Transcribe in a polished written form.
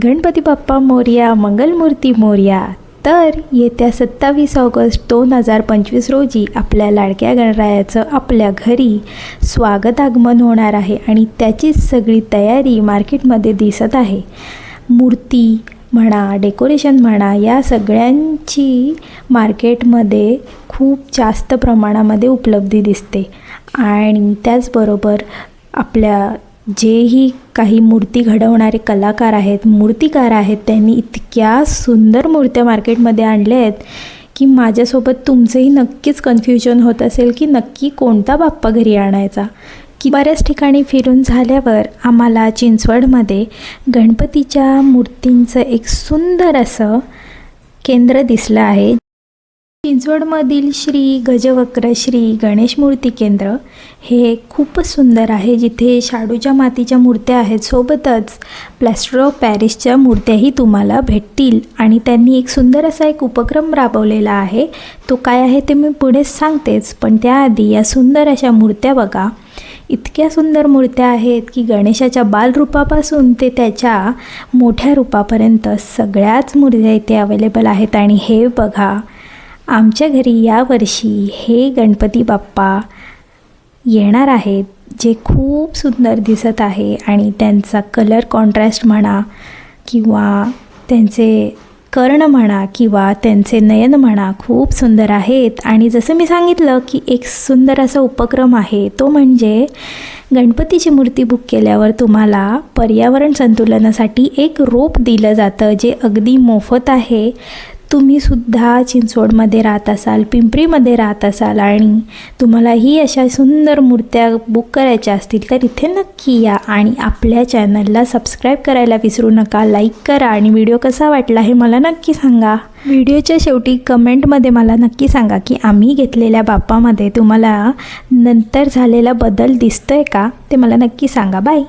गणपती बाप्पा मोरया, मंगलमूर्ती मोरया। तर येत्या 27 ऑगस्ट 2025 रोजी आपल्या लाडक्या गणरायाचं आपल्या घरी स्वागत आगमन होणार आहे आणि त्याचीच सगळी तयारी मार्केटमध्ये दिसत आहे। मूर्ती म्हणा, डेकोरेशन म्हणा, या सगळ्यांची मार्केटमध्ये खूप जास्त प्रमाणामध्ये उपलब्धी दिसते आणि त्याचबरोबर आपल्या जेही काही मूर्ती घडवणारे कलाकार आहेत, मूर्तिकार आहेत, त्यांनी इतक्या सुंदर मूर्त्या मार्केटमध्ये आणल्या आहेत की माझ्यासोबत तुमचंही नक्कीच कन्फ्युजन होत असेल की नक्की कोणता बाप्पा घरी आणायचा। की बऱ्याच ठिकाणी फिरून झाल्यावर आम्हाला चिंचवडमध्ये गणपतीच्या मूर्तींचं एक सुंदर असं केंद्र दिसलं आहे। चिंचवडमधील श्री गजवक्र श्री गणेश मूर्ती केंद्र हे खूपच सुंदर आहे, जिथे शाडूच्या मातीच्या मूर्त्या आहेत, सोबतच प्लॅस्टर ऑफ पॅरिसच्या मूर्त्याही तुम्हाला भेटतील। आणि त्यांनी एक सुंदर असा एक उपक्रम राबवलेला आहे, तो काय आहे ते मी पुढे सांगतेच, पण त्याआधी या सुंदर अशा मूर्त्या बघा। इतक्या सुंदर मूर्त्या आहेत की गणेशाच्या बालरूपापासून ते त्याच्या मोठ्या रूपापर्यंत सगळ्याच मूर्त्या इथे अवेलेबल आहेत। आणि हे बघा, आमच्या घरी यावर्षी हे गणपती बाप्पा येणार आहेत, जे खूप सुंदर दिसत आहे आणि त्यांचा कलर कॉन्ट्रास्ट म्हणा किंवा त्यांचे कर्ण म्हणा किंवा त्यांचे नयन म्हणा खूप सुंदर आहेत। आणि जसं मी सांगितलं की एक सुंदर असा उपक्रम आहे, तो म्हणजे गणपतीची मूर्ती बुक केल्यावर तुम्हाला पर्यावरण संतुलनासाठी एक रोप दिलं जातं, जे अगदी मोफत आहे। तुम्ही सुद्धा चिंचवडमध्ये राहत असाल, पिंपरीमध्ये राहत असाल आणि तुम्हालाही अशा सुंदर मूर्त्या बुक करायच्या असतील तर इथे नक्की या आणि आपल्या चॅनलला सबस्क्राईब करायला विसरू नका। लाईक करा आणि व्हिडिओ कसा वाटला हे मला नक्की सांगा। व्हिडिओच्या शेवटी कमेंटमध्ये मला नक्की सांगा की आम्ही घेतलेल्या बाप्पामध्ये तुम्हाला नंतर झालेला बदल दिसतोय का, ते मला नक्की सांगा। बाय।